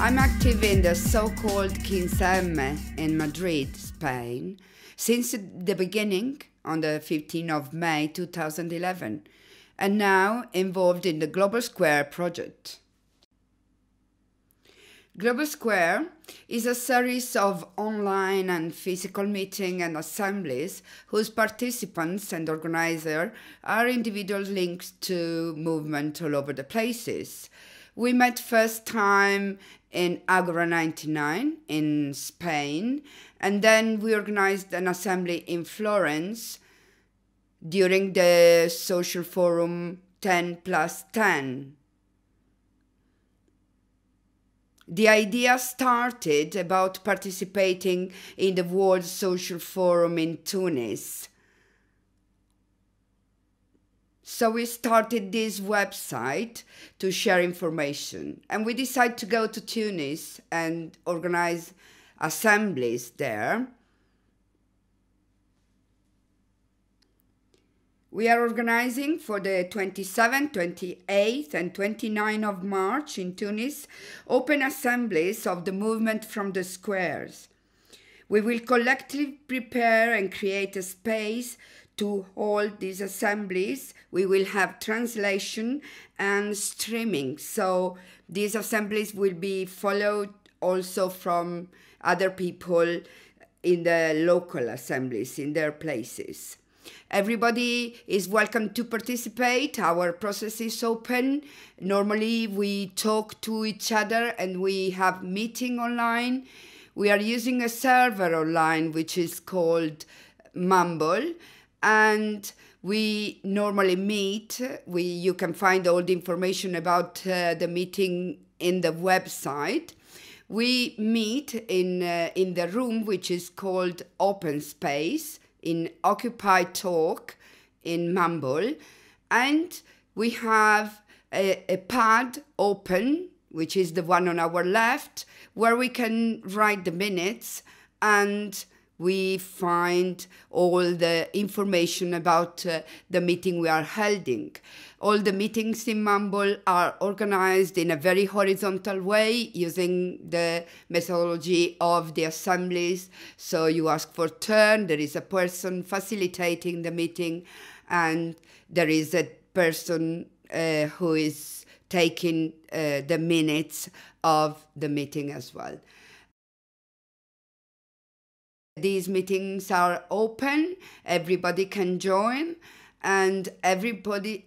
I'm active in the so-called 15M in Madrid, Spain, since the beginning on the 15th of May 2011, and now involved in the Global Square project. Global Square is a series of online and physical meetings and assemblies whose participants and organizers are individuals linked to movements all over the places. We met first time in Agora 99 in Spain, and then we organized an assembly in Florence during the social forum 10+10. The idea started about participating in the World Social Forum in Tunis. So we started this website to share information, and we decided to go to Tunis and organize assemblies there. We are organizing for the 27th, 28th and 29th of March in Tunis open assemblies of the movement from the squares. We will collectively prepare and create a space to hold these assemblies. We will have translation and streaming, so these assemblies will be followed also from other people in the local assemblies in their places. Everybody is welcome to participate. Our process is open. Normally we talk to each other and we have meeting online. We are using a server online which is called Mumble, and we normally meet. You can find all the information about the meeting in the website. We meet in the room which is called Open Space in Occupy Talk in Mumble, and we have a pad open, which is the one on our left, where we can write the minutes, and we find all the information about the meeting we are holding. All the meetings in Mumble are organized in a very horizontal way using the methodology of the assemblies. So you ask for turn, there is a person facilitating the meeting, and there is a person who is taking the minutes of the meeting as well. These meetings are open, everybody can join, and everybody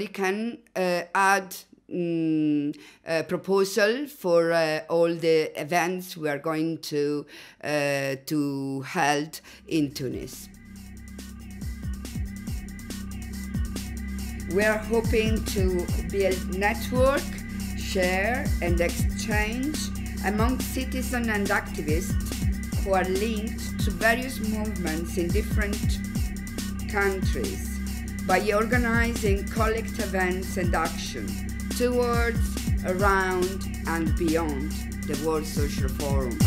can add a proposal for all the events we are going to hold in Tunis. We are hoping to build network, share and exchange among citizens and activists who are linked to various movements in different countries by organizing collective events and action towards, around and beyond the World Social Forum.